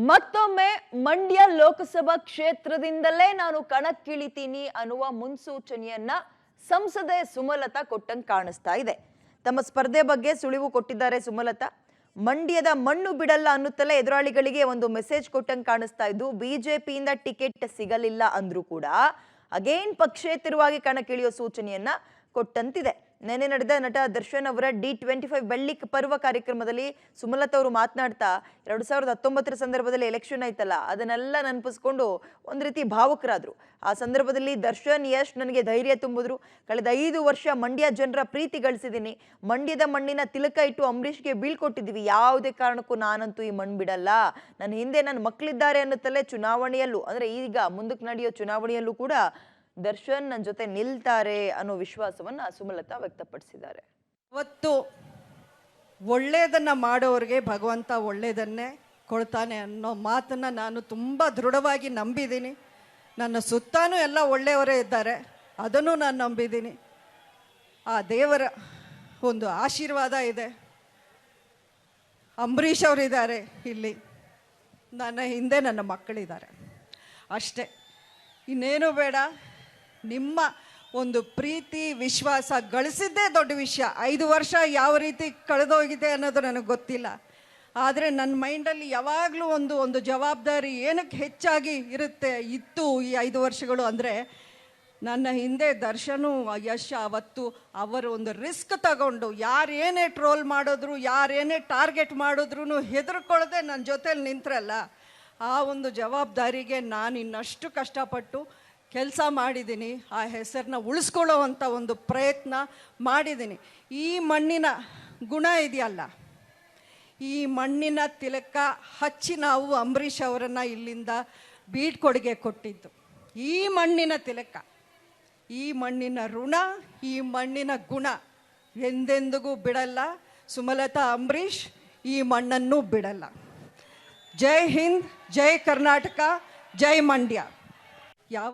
ಮತ್ತೊಮ್ಮೆ ಮಂಡ್ಯ ಲೋಕಸಭಾ ಕ್ಷೇತ್ರದಿಂದಲೇ ನಾನು ಕಣಕ್ಕಿಳಿತೀನಿ ಅನ್ನುವ ಮುನ್ಸೂಚನೆಯನ್ನ ಸಂಸದೆ ಸುಮಲತಾ ಕೊಟ್ಟಂಗೆ ಕಾಣಿಸ್ತಾ ಇದೆ. ತಮ್ಮ ಸ್ಪರ್ಧೆ ಬಗ್ಗೆ ಸುಳಿವು ಕೊಟ್ಟಿದ್ದಾರೆ ಸುಮಲತಾ. ಮಂಡ್ಯದ ಮಣ್ಣು ಬಿಡಲ್ಲ ಅನ್ನುತ್ತಲೇ ಎದುರಾಳಿಗಳಿಗೆ ಒಂದು ಮೆಸೇಜ್ ಕೊಟ್ಟಂಗೆ ಕಾಣಿಸ್ತಾ ಇದ್ದು, ಬಿಜೆಪಿಯಿಂದ ಟಿಕೆಟ್ ಸಿಗಲಿಲ್ಲ ಅಂದ್ರೂ ಕೂಡ ಅಗೇನ್ ಪಕ್ಷೇತರವಾಗಿ ಕಣಕ್ಕಿಳಿಯೋ ಸೂಚನೆಯನ್ನ ಕೊಟ್ಟಂತಿದೆ. ನೆನೆ ನಡೆದ ನಟ ದರ್ಶನ್ ಅವರ D25 ಬೆಳ್ಳಿ ಪರ್ವ ಕಾರ್ಯಕ್ರಮದಲ್ಲಿ ಸುಮಲತಾ ಅವರು ಮಾತನಾಡ್ತಾ 2019 ಸಂದರ್ಭದಲ್ಲಿ ಎಲೆಕ್ಷನ್ ಆಯ್ತಲ್ಲ, ಅದನ್ನೆಲ್ಲ ನೆನಪಿಸ್ಕೊಂಡು ಒಂದು ರೀತಿ ಭಾವುಕರಾದ್ರು. ಆ ಸಂದರ್ಭದಲ್ಲಿ ದರ್ಶನ್ ಯಶ್ ನನಗೆ ಧೈರ್ಯ ತುಂಬಿದ್ರು. ಕಳೆದ 5 ವರ್ಷ ಮಂಡ್ಯ ಜನರ ಪ್ರೀತಿ ಗಳಿಸಿದ್ದೀನಿ. ಮಂಡ್ಯದ ಮಣ್ಣಿನ ತಿಲಕ ಇಟ್ಟು ಅಂಬರೀಷ್ಗೆ ಬೀಳ್ಕೊಟ್ಟಿದ್ದೀವಿ. ಯಾವುದೇ ಕಾರಣಕ್ಕೂ ನಾನಂತೂ ಈ ಮಣ್ಣು ಬಿಡಲ್ಲ. ನನ್ನ ಹಿಂದೆ ನನ್ನ ಮಕ್ಕಳಿದ್ದಾರೆ ಅನ್ನುತ್ತಲೇ ಚುನಾವಣೆಯಲ್ಲೂ, ಅಂದ್ರೆ ಈಗ ಮುಂದಕ್ಕೆ ನಡೆಯೋ ಚುನಾವಣೆಯಲ್ಲೂ ಕೂಡ ದರ್ಶನ್ ನನ್ನ ಜೊತೆ ನಿಲ್ತಾರೆ ಅನ್ನೋ ವಿಶ್ವಾಸವನ್ನ ಸುಮಲತಾ ವ್ಯಕ್ತಪಡಿಸಿದ್ದಾರೆ. ಅವತ್ತು ಒಳ್ಳೆಯದನ್ನ ಮಾಡೋರಿಗೆ ಭಗವಂತ ಒಳ್ಳೆಯದನ್ನೇ ಕೊಡ್ತಾನೆ ಅನ್ನೋ ಮಾತನ್ನ ನಾನು ತುಂಬ ದೃಢವಾಗಿ ನಂಬಿದ್ದೀನಿ. ನನ್ನ ಸುತ್ತಾನೂ ಎಲ್ಲ ಒಳ್ಳೆಯವರೇ ಇದ್ದಾರೆ, ಅದನ್ನು ನಾನು ನಂಬಿದ್ದೀನಿ. ಆ ದೇವರ ಒಂದು ಆಶೀರ್ವಾದ ಇದೆ. ಅಂಬರೀಷ್ ಅವರಿದ್ದಾರೆ ಇಲ್ಲಿ, ನನ್ನ ಹಿಂದೆ ನನ್ನ ಮಕ್ಕಳಿದ್ದಾರೆ, ಅಷ್ಟೇ, ಇನ್ನೇನು ಬೇಡ. ನಿಮ್ಮ ಒಂದು ಪ್ರೀತಿ ವಿಶ್ವಾಸ ಗಳಿಸಿದ್ದೇ ದೊಡ್ಡ ವಿಷಯ. 5 ವರ್ಷ ಯಾವ ರೀತಿ ಕಳೆದೋಗಿದೆ ಅನ್ನೋದು ನನಗೆ ಗೊತ್ತಿಲ್ಲ, ಆದರೆ ನನ್ನ ಮೈಂಡಲ್ಲಿ ಯಾವಾಗಲೂ ಒಂದು ಜವಾಬ್ದಾರಿ ಏನಕ್ಕೆ ಹೆಚ್ಚಾಗಿ ಇತ್ತು ಈ 5 ವರ್ಷಗಳು ಅಂದರೆ, ನನ್ನ ಹಿಂದೆ ದರ್ಶನು ಯಶ್ ಅವತ್ತು ಅವರು ಒಂದು ರಿಸ್ಕ್ ತಗೊಂಡು ಯಾರೇನೇ ಟ್ರೋಲ್ ಮಾಡಿದ್ರು, ಯಾರೇನೇ ಟಾರ್ಗೆಟ್ ಮಾಡಿದ್ರು ಹೆದರ್ಕೊಳ್ಳದೆ ನನ್ನ ಜೊತೇಲಿ ನಿಂತ್ರಲ್ಲ, ಆ ಒಂದು ಜವಾಬ್ದಾರಿಗೆ ನಾನು ಇನ್ನಷ್ಟು ಕಷ್ಟಪಟ್ಟು ಕೆಲಸ ಮಾಡಿದ್ದೀನಿ. ಆ ಹೆಸರನ್ನ ಉಳಿಸ್ಕೊಳ್ಳೋವಂಥ ಒಂದು ಪ್ರಯತ್ನ ಮಾಡಿದ್ದೀನಿ. ಈ ಮಣ್ಣಿನ ಗುಣ ಇದೆಯಲ್ಲ, ಈ ಮಣ್ಣಿನ ತಿಲಕ ಹಚ್ಚಿ ನಾವು ಅಂಬರೀಷ್ ಅವರನ್ನು ಇಲ್ಲಿಂದ ಬೀಳ್ಕೊಡುಗೆ ಕೊಟ್ಟಿದ್ದು. ಈ ಮಣ್ಣಿನ ತಿಲಕ, ಈ ಮಣ್ಣಿನ ಋಣ, ಈ ಮಣ್ಣಿನ ಗುಣ ಎಂದೆಂದಿಗೂ ಬಿಡಲ್ಲ. ಸುಮಲತಾ ಅಂಬರೀಷ್ ಈ ಮಣ್ಣನ್ನು ಬಿಡಲ್ಲ. ಜೈ ಹಿಂದ್, ಜೈ ಕರ್ನಾಟಕ, ಜೈ ಮಂಡ್ಯ. ಯಾವ